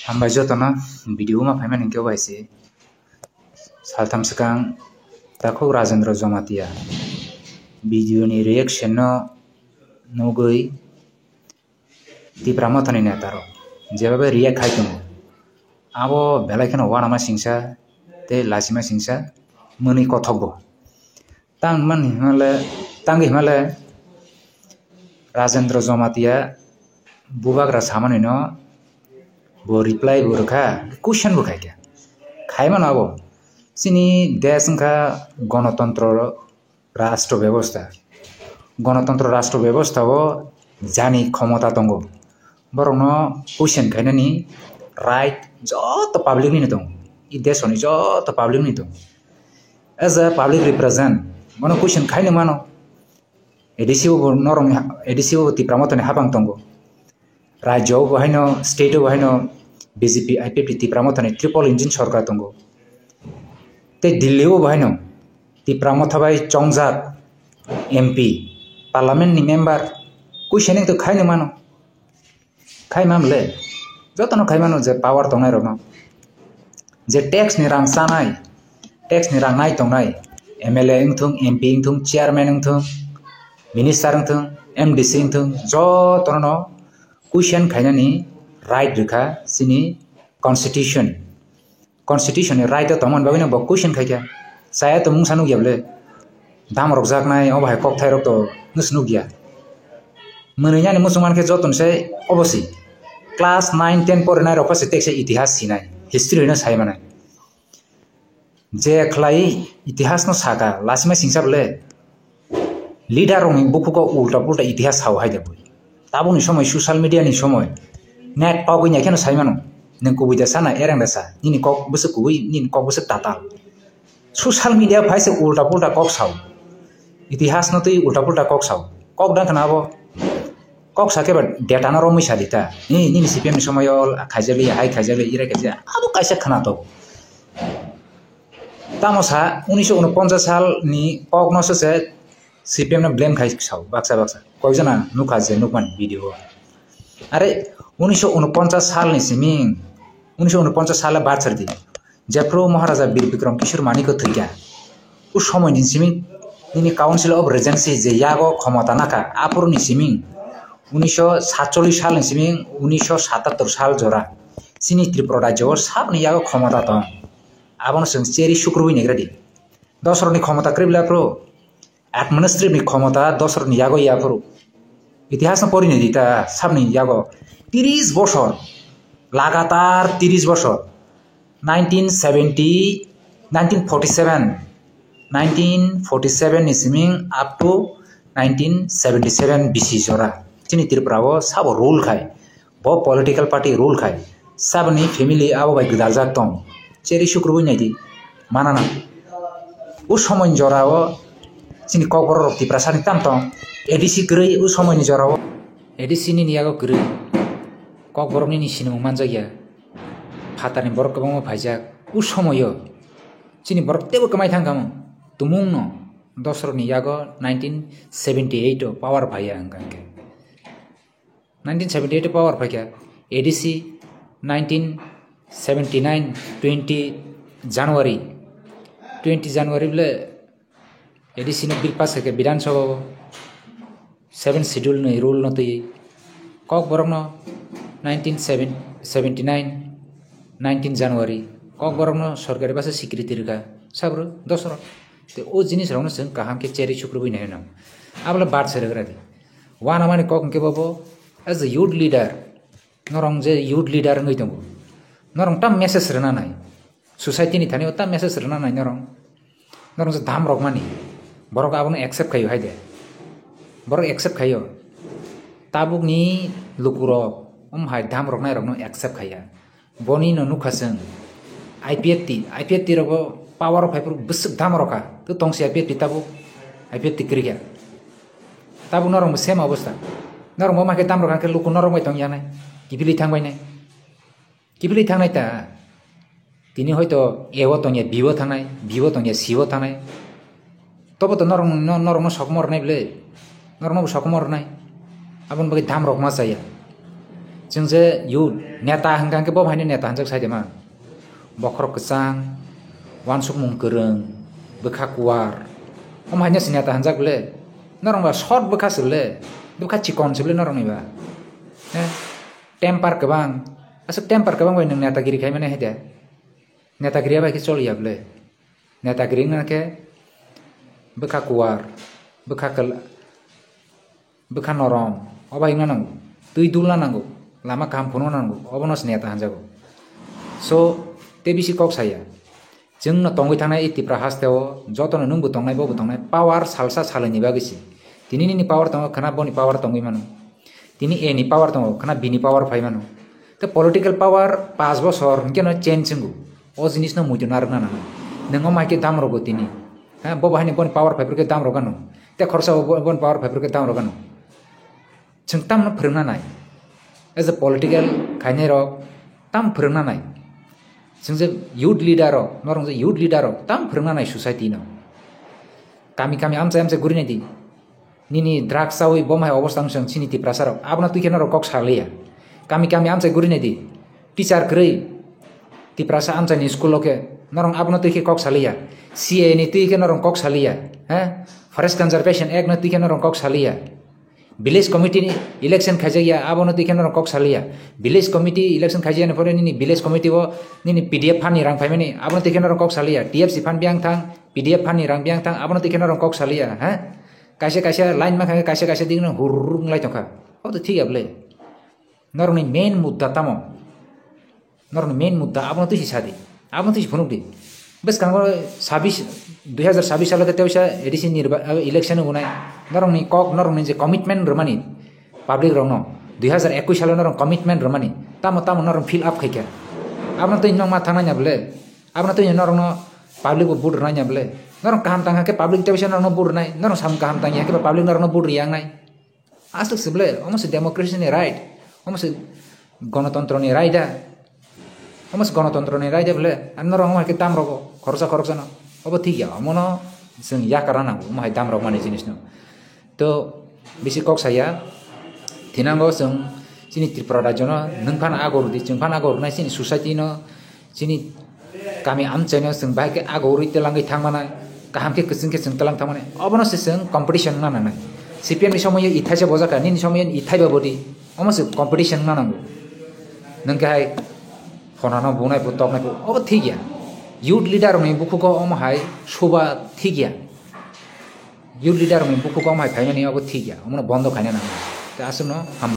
Hambai jotona video ma phaiman hingke baise saltham sekang tako Rajendra Jomatia video ni reaction no nugui tipramothani netaro jebabe react khaitongo abo belai kheno wanama singsa te lasima singsa muni kothokbo tangi himale Rajendra Jomatia bubagra samani no bo reply bo rokha question bo khaika khaima na abo sini desh ka গণতন্ত্র রাষ্ট্র ব্যবস্থা ও জানি ক্ষমতা দङ বরং question khainani right jot public ni dong I deshoni jot public ni dong as a public represent mono question khaine mano edisibo tipramotoni habang tongo राज्य बहायनो state बहायनो BJP IPFT तिप्रामथानि ट्रिपल इंजिन सरकार दंगो ते दिल्ली बहायनो तिप्रामथाबाय चंगजाक एमपी पार्लियामेंट नि मेंबर कुइसनिंग तो खाइनो मानो खाइमामले जतनो खाइमानो जे पावर दंनाय रनो जे टैक्स नि रां सानाय टैक्स नि रां नाय दंनाय एमएलए इंथुं एमपी इंथुं चेयरमैन इंथुं मिनिस्टर इंथुं एमडीसी इंथुं जतनो question khainani right rikha sini constitution ni right tamon babina bo question khaika saya to mungsanu gyable dam rok jaknai obai kok thai rok to nusnu gya mania ni musulman ke joton se obosi class 9 10 pore nai rok pase tekse itihas sinai history na sai manai je khlai itihas no saka lasima singsable leader rong buku ko ulta pulta itihas haw haide boi taboni সময় social media ni সময় net pagui nya keno saimano neng kubui da sana erang dasa nini kok busuk kubui nini kok busuk tatal social media phaise ulta pulta kok saw itihas no tui ulta pulta kok saw kok dan kana abo kok sake ba data na romui sadita nini cpm ni সময় khaijali hai khaijali ira kaja abo kaisa khana to tamosa 1949 साल ni kok no se CPM na blame khai saw baksa koijana nukha je nukman video are 1949 साल ni siming 1949 साल बात छर्दी जेफ्रो महाराजा वीर विक्रम किशोर मानिको थैया उ समय नि siming नि काउन्सिल अफ रेजेन्सी जे यागो क्षमता नाका आपुर नि siming 1947 साल नि siming 1977 साल जरा सिनी त्रिपुरा राज्य साब नि यागो क्षमता दं आबन जों चेरी सुक्रुबि नेग्रादि दसरनि क्षमता क्रिबला प्रो administrative ক্ষমতা দশর নিয়াগো ইয়াফরু ইতিহাস পড়িনে দিতা সামনি ইয়াগো 30 বছর লাগাতার 30 বছর 1947 ni siming up to 1977 BC jora chini tirprabo sabo rule khai bo political party rule khai sabni family abo bai gidal jak tong cheri shukrubu naidi manana u সময় জরাও sini kokor rok tiprasani tamtong edisi grei u সময় ni jorao edisi ni yago grei kok borok ni sini manjaya phatani borok kabang phaijak u সময়o sini borok tebo kamai thangam tumung no dosro ni yago 1978 power phaya angke 1978 power phaya edisi 1979 20 January ble edisi no bill pass ke bidan sabha 7 schedule no rule no tei kok borok no 1979 19 January kok borok no sorkari basa security rika sabro dosro te o jinis rong no sing kaham ke cheri chukrubi ne nam abla bat seregra di wana mane kok ke babo as a youth leader norong je youth leader ngai tongo norong tam message rena nai society ni thani tam message rena nai norong je dam rok mani borok abon accept khayo haide borok accept khayo tabuk ni lukuro hai dham rok nai rok no accept khaya boni no nukhaseng IPFT rogo power of hyper busuk dham roka to tongsi IPFT tabuk kriya tabuk norong same obostha norong ma ke dham roka ke luku norong bai tong yanai kibili thangnai ta tini hoyto ewo tongya biwo tongya siwo thangnai tobo to norong sokmor nai ble norong sokmor nai abon bagi dham rok ma saya जों जे youth नेता हंगांके बो भाइनो नेता हंजाक साइदेमा बखरक गोसां वानसुक मुं गोरों बोखा कुवार भाइनो से नेता हंजाक बले नरंबा शर्ट बोखा सबले बोखा चिकन सबले नरंनिबा टेम्पार गोबां असक टेम्पार गोबां भाइ नों नेतागिरि खाय माने हेदे नेतागिरिया भाइके चलिया बले नेतागिरि नाके बोखा कुवार बोखा नरम अबाय नांगौ दै दुलना नांगौ लामा काम फुनो नांगौ अबनस नेता हंजागौ सो ते बिसि कक साया जोंनो तंगै थानाय इतिफ्रा हास्ताव जतनो नोंबो तंनाय बबो तंनाय पावार सालसा सालनि बागिसि दिनि पावार तंग खना बनि पावार तंगै मानो दिनि ए नि पावार तंग खना बिनि पावार फाय मानो ते पॉलिटिकल पावार 5 बছর केनो चेंज जोंगौ ओ जिनिसनो मुइदो नारना ना नोंगो माइके दाम रगो दिनि बो बाहायनि बनि पावार फाइफोरके दाम रगानो ते खरसा बनि पावार फाइफोरके दाम रगानो जों ताम फोरोंना नाय एज अ पॉलिटिकल खायनाय रक ताम फोरोंना नाय जों जे यूथ लीडर नरं जे यूथ लीडर ताम फोरोंना नाय सोसाइटी न कामी आमचे गुरिनाय दि निनि ड्राग्स आवी बमाय अवस्था जों सिनिति प्रसार आबना तुइके नर कक सालिया कामी आमचे गुरिनाय दि टीचर ग्रै ति प्रसा आमचे नि स्कूल के नरं आबना तुइके कक सालिया सीए नि तुइके नरं कक सालिया फरेस्ट कंजर्वेशन एक्ट न तुइके नरं कक सालिया विलेज कमिटी इलेक्शन खाइजाया आबनो तुइके नरं कक सालिया विलेज कमिटी इलेक्शन खाइजाया परे निनि विलेज कमिटी वो निनि पीडीएफ फानि रां फाइमानि आबनो तुइके नरं कक सालिया टीएफसी फान बियां थां पीडीएफ फानि रां बियां थां आबनो तुइके नरं कक सालिया कासे लाइन मा खाय कासे दिनो हुरुं लाइ तखा अब तो ठीक आबले नरंनि मेन मुद्दा तामो नरंनि मेन मुद्दा आबनो तुइसि सादि आबनो तुइसि फुनुकदि बस कांगो 2026 साल के तेवसा एडिशन इलेक्शन होनाय नरंनि कक नरंनि जे कमिटमेंट रमानि पब्लिक रंनो 2021 साल नरं कमिटमेंट रमानि तामो नरं फिल अप खायके आबनो तुइ नंग मा थांनाय बले आबनो तुइ नरंनो पब्लिक बुड राय बले नरं काम तांगा के पब्लिक तेवसा नरं बुड नाय नरं साम काम तांगिया के पब्लिक नरं बुड रियांनाय आसलक सबले अमस डेमोक्रेसी नि राइट अमस गणतंत्र नि राइट अमस गणतंत्र नि राइट बले नरं मा के दाम रगो खरसा न अब ठीक या अमनो जों या कराना माय दाम रग माने जिनिस न तो बिसि कक साया थिनांगो जों जिनि त्रिपुरा राज्य न नोंफान आगर दि जोंफान आगर नाय जिनि सोसाइटी न जिनि गामि आमचेन जों बायके आगर इतेलांगै थांमाना गाहामके किसिंके जों तलां थांमाने अबनो से जों कंपटीशन नाना नाय सीपीएम नि समय इथाइसे बजाका नि समय इथाइबा बदि अमसे कंपटीशन नानांगो नोंके हाय फनानो बुनाय बुतकनाय अब ठीक या यूथ लीडर में बुकुको अमहाय सोबा ठीक या यूथ लीडर में बुकुको अमहाय फाइनानि अब ठीक या अमनो बन्द खायना ना आसनो हम